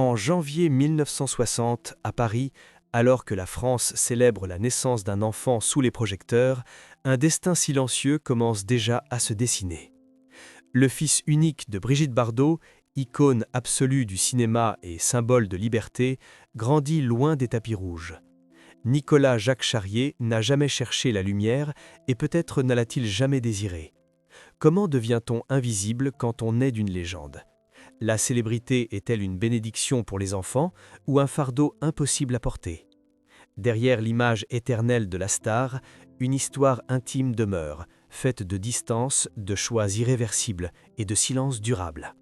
En janvier 1960, à Paris, alors que la France célèbre la naissance d'un enfant sous les projecteurs, un destin silencieux commence déjà à se dessiner. Le fils unique de Brigitte Bardot, icône absolue du cinéma et symbole de liberté, grandit loin des tapis rouges. Nicolas Jacques Charrier n'a jamais cherché la lumière et peut-être ne l'a-t-il jamais désirée. Comment devient-on invisible quand on naît d'une légende ? La célébrité est-elle une bénédiction pour les enfants ou un fardeau impossible à porter ? Derrière l'image éternelle de la star, une histoire intime demeure, faite de distance, de choix irréversibles et de silence durable.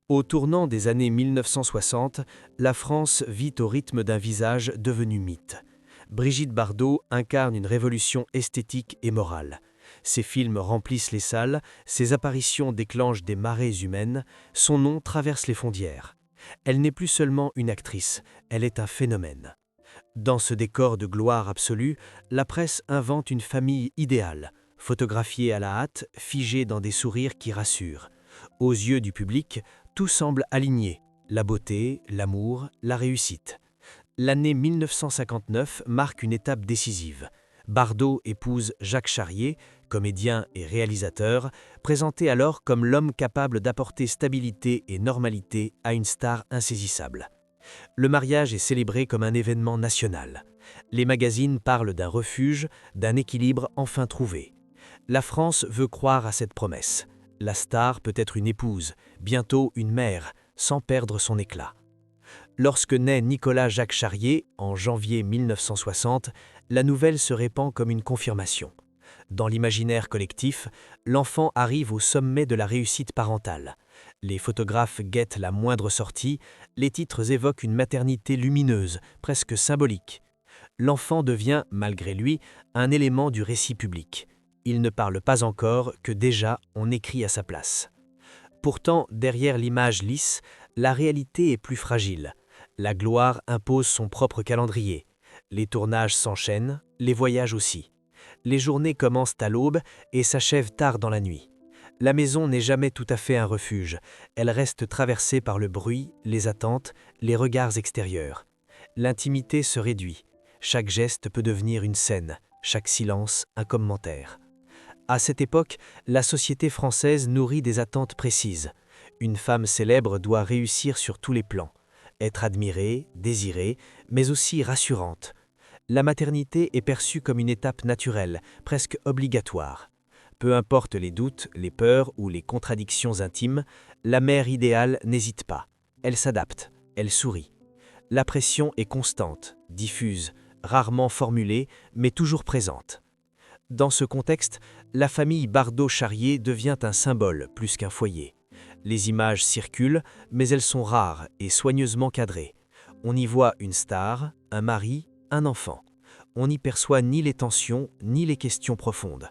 Au tournant des années 1960, la France vit au rythme d'un visage devenu mythe. Brigitte Bardot incarne une révolution esthétique et morale. Ses films remplissent les salles, ses apparitions déclenchent des marées humaines, son nom traverse les frontières. Elle n'est plus seulement une actrice, elle est un phénomène. Dans ce décor de gloire absolue, la presse invente une famille idéale, photographiée à la hâte, figée dans des sourires qui rassurent. Aux yeux du public, tout semble aligné, la beauté, l'amour, la réussite. L'année 1959 marque une étape décisive. Bardot épouse Jacques Charrier, comédien et réalisateur, présenté alors comme l'homme capable d'apporter stabilité et normalité à une star insaisissable. Le mariage est célébré comme un événement national. Les magazines parlent d'un refuge, d'un équilibre enfin trouvé. La France veut croire à cette promesse. La star peut être une épouse, bientôt une mère, sans perdre son éclat. Lorsque naît Nicolas Jacques Charrier, en janvier 1960, la nouvelle se répand comme une confirmation. Dans l'imaginaire collectif, l'enfant arrive au sommet de la réussite parentale. Les photographes guettent la moindre sortie, les titres évoquent une maternité lumineuse, presque symbolique. L'enfant devient, malgré lui, un élément du récit public. Il ne parle pas encore que déjà on écrit à sa place. Pourtant, derrière l'image lisse, la réalité est plus fragile. La gloire impose son propre calendrier. Les tournages s'enchaînent, les voyages aussi. Les journées commencent à l'aube et s'achèvent tard dans la nuit. La maison n'est jamais tout à fait un refuge. Elle reste traversée par le bruit, les attentes, les regards extérieurs. L'intimité se réduit. Chaque geste peut devenir une scène, chaque silence un commentaire. À cette époque, la société française nourrit des attentes précises. Une femme célèbre doit réussir sur tous les plans, être admirée, désirée, mais aussi rassurante. La maternité est perçue comme une étape naturelle, presque obligatoire. Peu importe les doutes, les peurs ou les contradictions intimes, la mère idéale n'hésite pas. Elle s'adapte, elle sourit. La pression est constante, diffuse, rarement formulée, mais toujours présente. Dans ce contexte, la famille Bardot-Charrier devient un symbole plus qu'un foyer. Les images circulent, mais elles sont rares et soigneusement cadrées. On y voit une star, un mari, un enfant. On n'y perçoit ni les tensions, ni les questions profondes.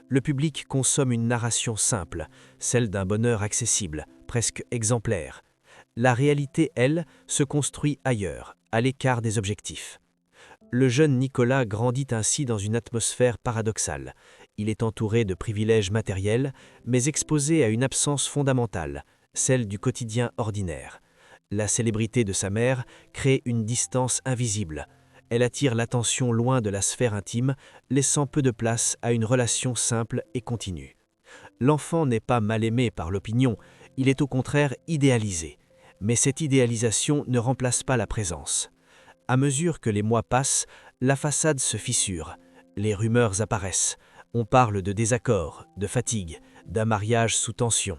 Le public consomme une narration simple, celle d'un bonheur accessible, presque exemplaire. La réalité, elle, se construit ailleurs, à l'écart des objectifs. Le jeune Nicolas grandit ainsi dans une atmosphère paradoxale. Il est entouré de privilèges matériels, mais exposé à une absence fondamentale, celle du quotidien ordinaire. La célébrité de sa mère crée une distance invisible. Elle attire l'attention loin de la sphère intime, laissant peu de place à une relation simple et continue. L'enfant n'est pas mal aimé par l'opinion, il est au contraire idéalisé. Mais cette idéalisation ne remplace pas la présence. À mesure que les mois passent, la façade se fissure, les rumeurs apparaissent. On parle de désaccords, de fatigue, d'un mariage sous tension.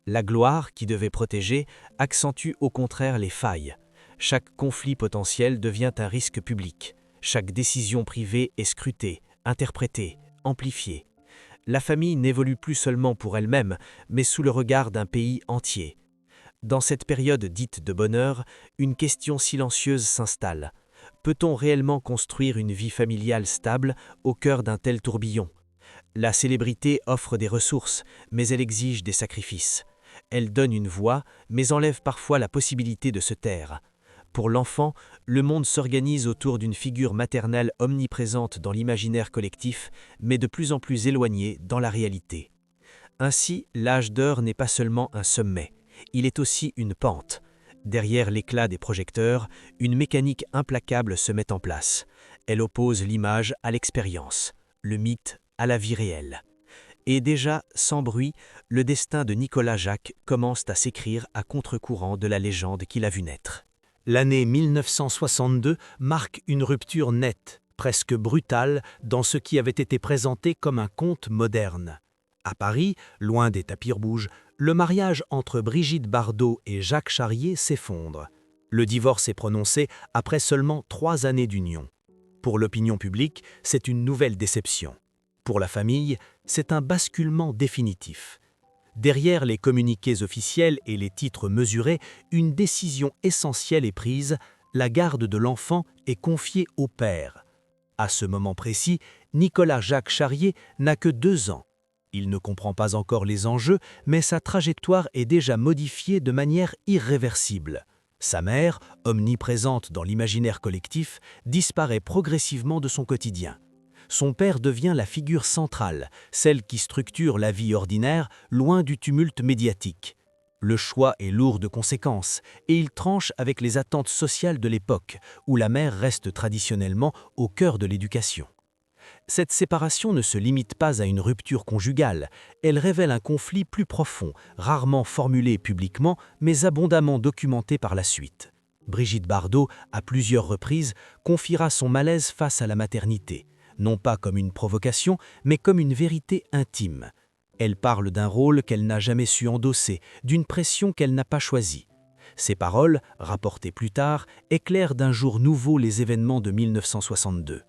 La gloire, qui devait protéger, accentue au contraire les failles. Chaque conflit potentiel devient un risque public. Chaque décision privée est scrutée, interprétée, amplifiée. La famille n'évolue plus seulement pour elle-même, mais sous le regard d'un pays entier. Dans cette période dite de bonheur, une question silencieuse s'installe. Peut-on réellement construire une vie familiale stable au cœur d'un tel tourbillon ? La célébrité offre des ressources, mais elle exige des sacrifices. Elle donne une voix, mais enlève parfois la possibilité de se taire. Pour l'enfant, le monde s'organise autour d'une figure maternelle omniprésente dans l'imaginaire collectif, mais de plus en plus éloignée dans la réalité. Ainsi, l'âge d'or n'est pas seulement un sommet. Il est aussi une pente. Derrière l'éclat des projecteurs, une mécanique implacable se met en place. Elle oppose l'image à l'expérience, le mythe à la vie réelle. Et déjà, sans bruit, le destin de Nicolas Jaques commence à s'écrire à contre-courant de la légende qu'il a vu naître. L'année 1962 marque une rupture nette, presque brutale, dans ce qui avait été présenté comme un conte moderne. À Paris, loin des tapis rouges, le mariage entre Brigitte Bardot et Jacques Charrier s'effondre. Le divorce est prononcé après seulement 3 années d'union. Pour l'opinion publique, c'est une nouvelle déception. Pour la famille, c'est un basculement définitif. Derrière les communiqués officiels et les titres mesurés, une décision essentielle est prise, la garde de l'enfant est confiée au père. À ce moment précis, Nicolas Jacques Charrier n'a que 2 ans. Il ne comprend pas encore les enjeux, mais sa trajectoire est déjà modifiée de manière irréversible. Sa mère, omniprésente dans l'imaginaire collectif, disparaît progressivement de son quotidien. Son père devient la figure centrale, celle qui structure la vie ordinaire, loin du tumulte médiatique. Le choix est lourd de conséquences, et il tranche avec les attentes sociales de l'époque, où la mère reste traditionnellement au cœur de l'éducation. Cette séparation ne se limite pas à une rupture conjugale, elle révèle un conflit plus profond, rarement formulé publiquement, mais abondamment documenté par la suite. Brigitte Bardot, à plusieurs reprises, confiera son malaise face à la maternité, non pas comme une provocation, mais comme une vérité intime. Elle parle d'un rôle qu'elle n'a jamais su endosser, d'une pression qu'elle n'a pas choisie. Ces paroles, rapportées plus tard, éclairent d'un jour nouveau les événements de 1962.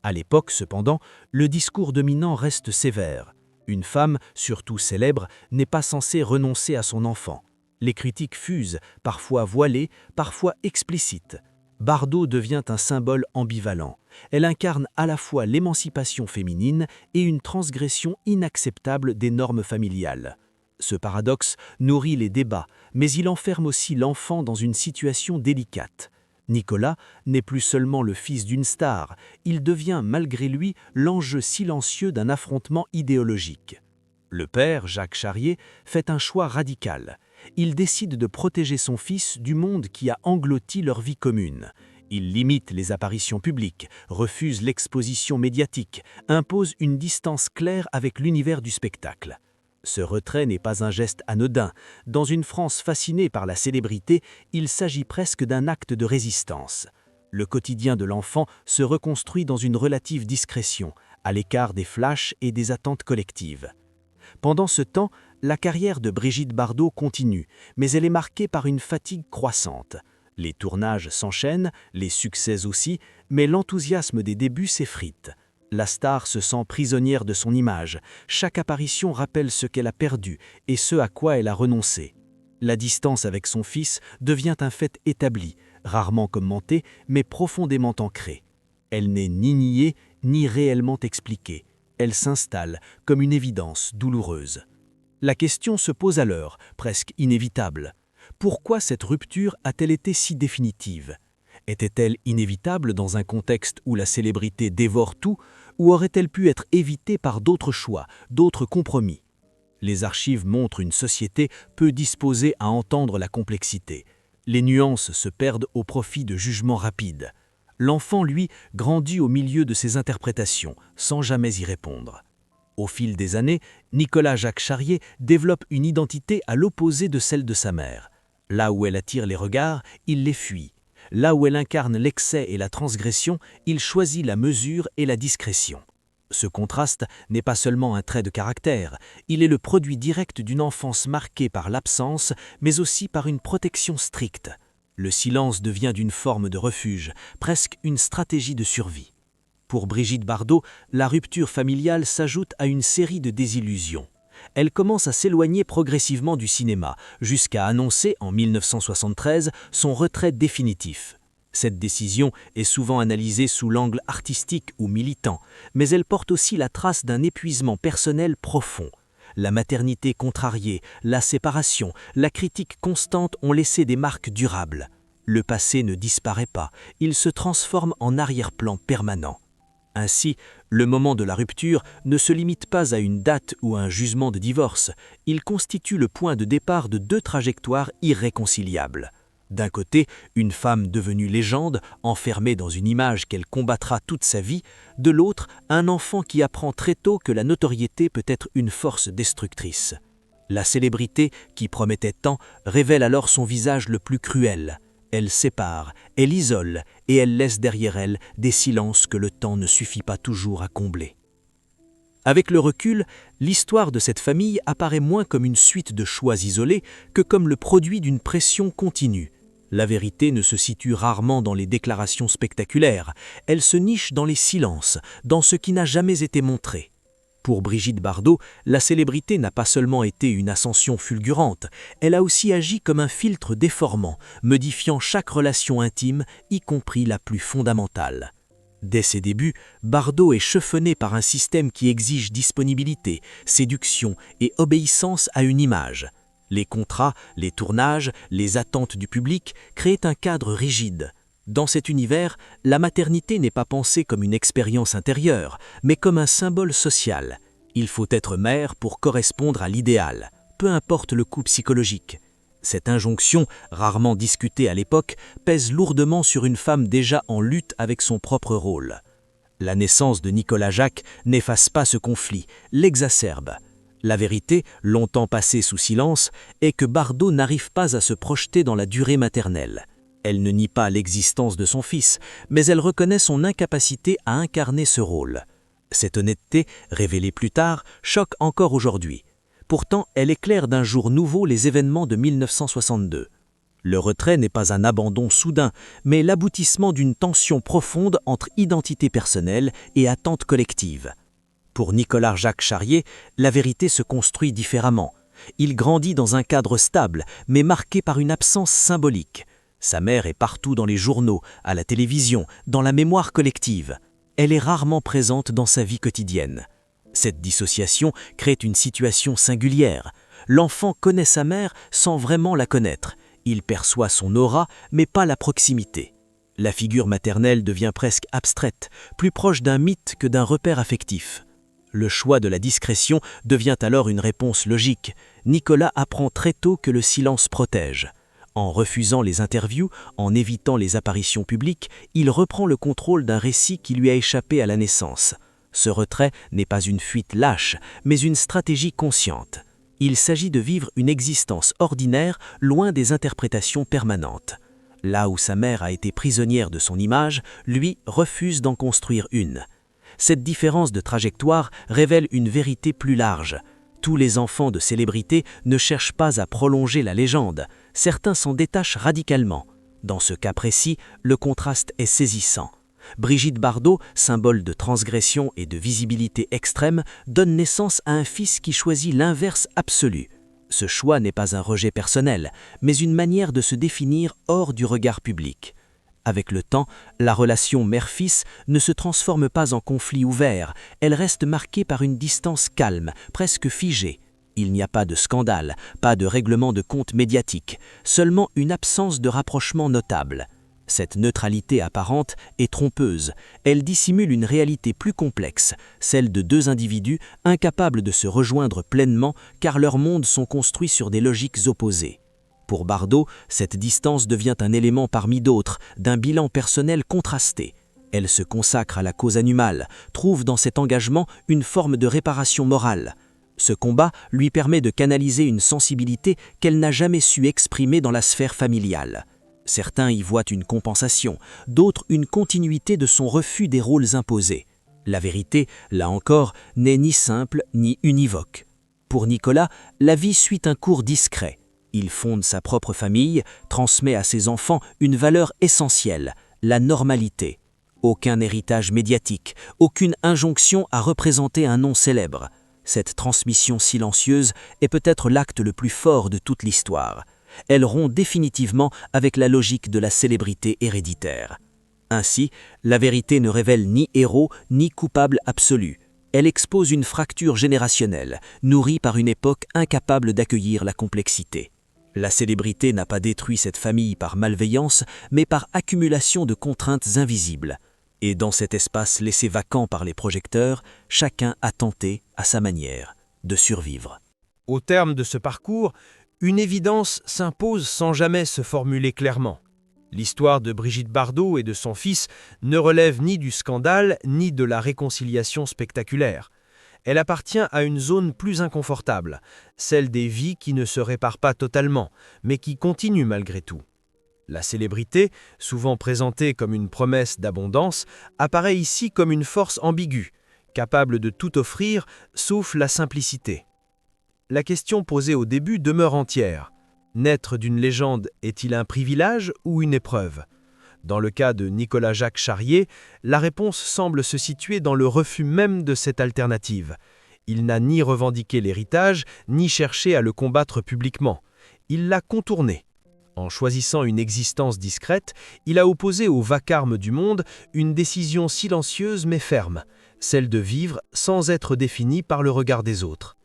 À l'époque, cependant, le discours dominant reste sévère. Une femme, surtout célèbre, n'est pas censée renoncer à son enfant. Les critiques fusent, parfois voilées, parfois explicites. Bardot devient un symbole ambivalent. Elle incarne à la fois l'émancipation féminine et une transgression inacceptable des normes familiales. Ce paradoxe nourrit les débats, mais il enferme aussi l'enfant dans une situation délicate. Nicolas n'est plus seulement le fils d'une star, il devient malgré lui l'enjeu silencieux d'un affrontement idéologique. Le père, Jacques Charrier, fait un choix radical. Il décide de protéger son fils du monde qui a englouti leur vie commune. Il limite les apparitions publiques, refuse l'exposition médiatique, impose une distance claire avec l'univers du spectacle. Ce retrait n'est pas un geste anodin. Dans une France fascinée par la célébrité, il s'agit presque d'un acte de résistance. Le quotidien de l'enfant se reconstruit dans une relative discrétion, à l'écart des flashs et des attentes collectives. Pendant ce temps, la carrière de Brigitte Bardot continue, mais elle est marquée par une fatigue croissante. Les tournages s'enchaînent, les succès aussi, mais l'enthousiasme des débuts s'effrite. La star se sent prisonnière de son image. Chaque apparition rappelle ce qu'elle a perdu et ce à quoi elle a renoncé. La distance avec son fils devient un fait établi, rarement commenté, mais profondément ancré. Elle n'est ni niée, ni réellement expliquée. Elle s'installe comme une évidence douloureuse. La question se pose alors, presque inévitable. Pourquoi cette rupture a-t-elle été si définitive ? Était-elle inévitable dans un contexte où la célébrité dévore tout, ou aurait-elle pu être évitée par d'autres choix, d'autres compromis ? Les archives montrent une société peu disposée à entendre la complexité. Les nuances se perdent au profit de jugements rapides. L'enfant, lui, grandit au milieu de ces interprétations, sans jamais y répondre. Au fil des années, Nicolas Jacques Charrier développe une identité à l'opposé de celle de sa mère. Là où elle attire les regards, il les fuit. Là où elle incarne l'excès et la transgression, il choisit la mesure et la discrétion. Ce contraste n'est pas seulement un trait de caractère, il est le produit direct d'une enfance marquée par l'absence, mais aussi par une protection stricte. Le silence devient d'une forme de refuge, presque une stratégie de survie. Pour Brigitte Bardot, la rupture familiale s'ajoute à une série de désillusions. Elle commence à s'éloigner progressivement du cinéma, jusqu'à annoncer en 1973 son retrait définitif. Cette décision est souvent analysée sous l'angle artistique ou militant, mais elle porte aussi la trace d'un épuisement personnel profond. La maternité contrariée, la séparation, la critique constante ont laissé des marques durables. Le passé ne disparaît pas, il se transforme en arrière-plan permanent. Ainsi, le moment de la rupture ne se limite pas à une date ou à un jugement de divorce, il constitue le point de départ de 2 trajectoires irréconciliables. D'un côté, une femme devenue légende, enfermée dans une image qu'elle combattra toute sa vie, de l'autre, un enfant qui apprend très tôt que la notoriété peut être une force destructrice. La célébrité, qui promettait tant, révèle alors son visage le plus cruel. Elle sépare, elle isole, et elle laisse derrière elle des silences que le temps ne suffit pas toujours à combler. Avec le recul, l'histoire de cette famille apparaît moins comme une suite de choix isolés que comme le produit d'une pression continue. La vérité ne se situe rarement dans les déclarations spectaculaires, elle se niche dans les silences, dans ce qui n'a jamais été montré. Pour Brigitte Bardot, la célébrité n'a pas seulement été une ascension fulgurante, elle a aussi agi comme un filtre déformant, modifiant chaque relation intime, y compris la plus fondamentale. Dès ses débuts, Bardot est chevonnée par un système qui exige disponibilité, séduction et obéissance à une image. Les contrats, les tournages, les attentes du public créent un cadre rigide. Dans cet univers, la maternité n'est pas pensée comme une expérience intérieure, mais comme un symbole social. Il faut être mère pour correspondre à l'idéal, peu importe le coût psychologique. Cette injonction, rarement discutée à l'époque, pèse lourdement sur une femme déjà en lutte avec son propre rôle. La naissance de Nicolas Jaques n'efface pas ce conflit, l'exacerbe. La vérité, longtemps passée sous silence, est que Bardot n'arrive pas à se projeter dans la durée maternelle. Elle ne nie pas l'existence de son fils, mais elle reconnaît son incapacité à incarner ce rôle. Cette honnêteté, révélée plus tard, choque encore aujourd'hui. Pourtant, elle éclaire d'un jour nouveau les événements de 1962. Le retrait n'est pas un abandon soudain, mais l'aboutissement d'une tension profonde entre identité personnelle et attente collective. Pour Nicolas Jacques Charrier, la vérité se construit différemment. Il grandit dans un cadre stable, mais marqué par une absence symbolique. Sa mère est partout dans les journaux, à la télévision, dans la mémoire collective. Elle est rarement présente dans sa vie quotidienne. Cette dissociation crée une situation singulière. L'enfant connaît sa mère sans vraiment la connaître. Il perçoit son aura, mais pas la proximité. La figure maternelle devient presque abstraite, plus proche d'un mythe que d'un repère affectif. Le choix de la discrétion devient alors une réponse logique. Nicolas apprend très tôt que le silence protège. En refusant les interviews, en évitant les apparitions publiques, il reprend le contrôle d'un récit qui lui a échappé à la naissance. Ce retrait n'est pas une fuite lâche, mais une stratégie consciente. Il s'agit de vivre une existence ordinaire, loin des interprétations permanentes. Là où sa mère a été prisonnière de son image, lui refuse d'en construire une. Cette différence de trajectoire révèle une vérité plus large. Tous les enfants de célébrités ne cherchent pas à prolonger la légende, certains s'en détachent radicalement. Dans ce cas précis, le contraste est saisissant. Brigitte Bardot, symbole de transgression et de visibilité extrême, donne naissance à un fils qui choisit l'inverse absolu. Ce choix n'est pas un rejet personnel, mais une manière de se définir hors du regard public. Avec le temps, la relation mère-fils ne se transforme pas en conflit ouvert, elle reste marquée par une distance calme, presque figée. Il n'y a pas de scandale, pas de règlement de compte médiatique, seulement une absence de rapprochement notable. Cette neutralité apparente est trompeuse, elle dissimule une réalité plus complexe, celle de deux individus incapables de se rejoindre pleinement car leurs mondes sont construits sur des logiques opposées. Pour Bardot, cette distance devient un élément parmi d'autres, d'un bilan personnel contrasté. Elle se consacre à la cause animale, trouve dans cet engagement une forme de réparation morale. Ce combat lui permet de canaliser une sensibilité qu'elle n'a jamais su exprimer dans la sphère familiale. Certains y voient une compensation, d'autres une continuité de son refus des rôles imposés. La vérité, là encore, n'est ni simple ni univoque. Pour Nicolas, la vie suit un cours discret. Il fonde sa propre famille, transmet à ses enfants une valeur essentielle, la normalité. Aucun héritage médiatique, aucune injonction à représenter un nom célèbre. Cette transmission silencieuse est peut-être l'acte le plus fort de toute l'histoire. Elle rompt définitivement avec la logique de la célébrité héréditaire. Ainsi, la vérité ne révèle ni héros ni coupable absolu. Elle expose une fracture générationnelle, nourrie par une époque incapable d'accueillir la complexité. La célébrité n'a pas détruit cette famille par malveillance, mais par accumulation de contraintes invisibles. Et dans cet espace laissé vacant par les projecteurs, chacun a tenté, à sa manière, de survivre. Au terme de ce parcours, Une évidence s'impose sans jamais se formuler clairement. L'histoire de Brigitte Bardot et de son fils ne relève ni du scandale ni de la réconciliation spectaculaire. Elle appartient à une zone plus inconfortable, celle des vies qui ne se réparent pas totalement, mais qui continuent malgré tout. La célébrité, souvent présentée comme une promesse d'abondance, apparaît ici comme une force ambiguë, capable de tout offrir, sauf la simplicité. La question posée au début demeure entière. Naître d'une légende est-il un privilège ou une épreuve? Dans le cas de Nicolas-Jacques Charrier, la réponse semble se situer dans le refus même de cette alternative. Il n'a ni revendiqué l'héritage, ni cherché à le combattre publiquement. Il l'a contourné. En choisissant une existence discrète, il a opposé au vacarme du monde une décision silencieuse mais ferme, celle de vivre sans être défini par le regard des autres.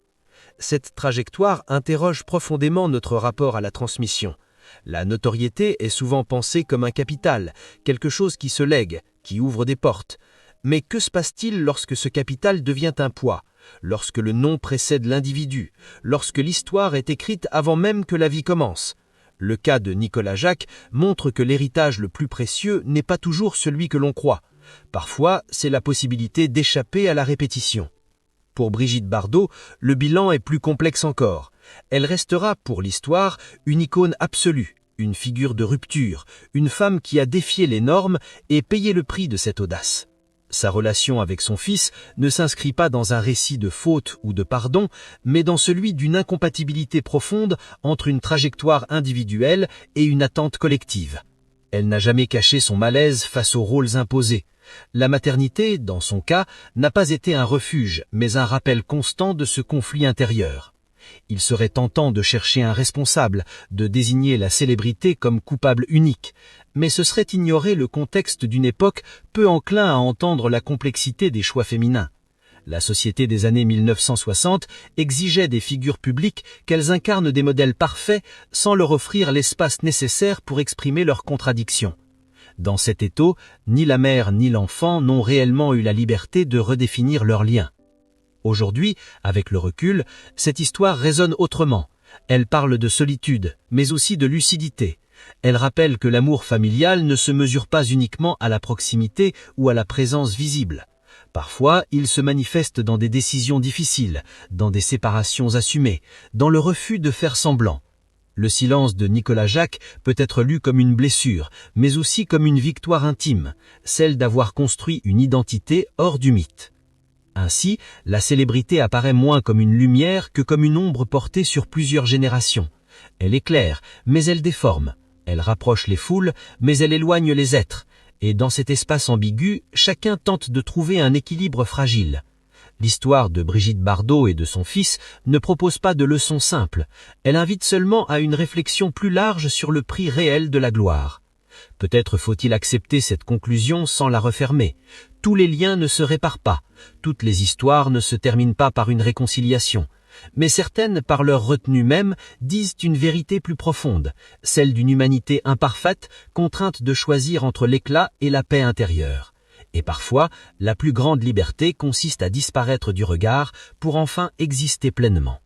Cette trajectoire interroge profondément notre rapport à la transmission. La notoriété est souvent pensée comme un capital, quelque chose qui se lègue, qui ouvre des portes. Mais que se passe-t-il lorsque ce capital devient un poids, lorsque le nom précède l'individu, lorsque l'histoire est écrite avant même que la vie commence? Le cas de Nicolas Jacques montre que l'héritage le plus précieux n'est pas toujours celui que l'on croit. Parfois, c'est la possibilité d'échapper à la répétition. Pour Brigitte Bardot, le bilan est plus complexe encore. Elle restera, pour l'histoire, une icône absolue, une figure de rupture, une femme qui a défié les normes et payé le prix de cette audace. Sa relation avec son fils ne s'inscrit pas dans un récit de faute ou de pardon, mais dans celui d'une incompatibilité profonde entre une trajectoire individuelle et une attente collective. Elle n'a jamais caché son malaise face aux rôles imposés. La maternité, dans son cas, n'a pas été un refuge, mais un rappel constant de ce conflit intérieur. Il serait tentant de chercher un responsable, de désigner la célébrité comme coupable unique, mais ce serait ignorer le contexte d'une époque peu enclin à entendre la complexité des choix féminins. La société des années 1960 exigeait des figures publiques qu'elles incarnent des modèles parfaits sans leur offrir l'espace nécessaire pour exprimer leurs contradictions. Dans cet étau, ni la mère ni l'enfant n'ont réellement eu la liberté de redéfinir leurs liens. Aujourd'hui, avec le recul, cette histoire résonne autrement. Elle parle de solitude, mais aussi de lucidité. Elle rappelle que l'amour familial ne se mesure pas uniquement à la proximité ou à la présence visible. Parfois, il se manifeste dans des décisions difficiles, dans des séparations assumées, dans le refus de faire semblant. Le silence de Nicolas Jacques peut être lu comme une blessure, mais aussi comme une victoire intime, celle d'avoir construit une identité hors du mythe. Ainsi, la célébrité apparaît moins comme une lumière que comme une ombre portée sur plusieurs générations. Elle éclaire, mais elle déforme. Elle rapproche les foules, mais elle éloigne les êtres. Et dans cet espace ambigu, chacun tente de trouver un équilibre fragile. L'histoire de Brigitte Bardot et de son fils ne propose pas de leçons simples. Elle invite seulement à une réflexion plus large sur le prix réel de la gloire. Peut-être faut-il accepter cette conclusion sans la refermer. Tous les liens ne se réparent pas. Toutes les histoires ne se terminent pas par une réconciliation. Mais certaines, par leur retenue même, disent une vérité plus profonde, celle d'une humanité imparfaite, contrainte de choisir entre l'éclat et la paix intérieure. Et parfois, la plus grande liberté consiste à disparaître du regard pour enfin exister pleinement.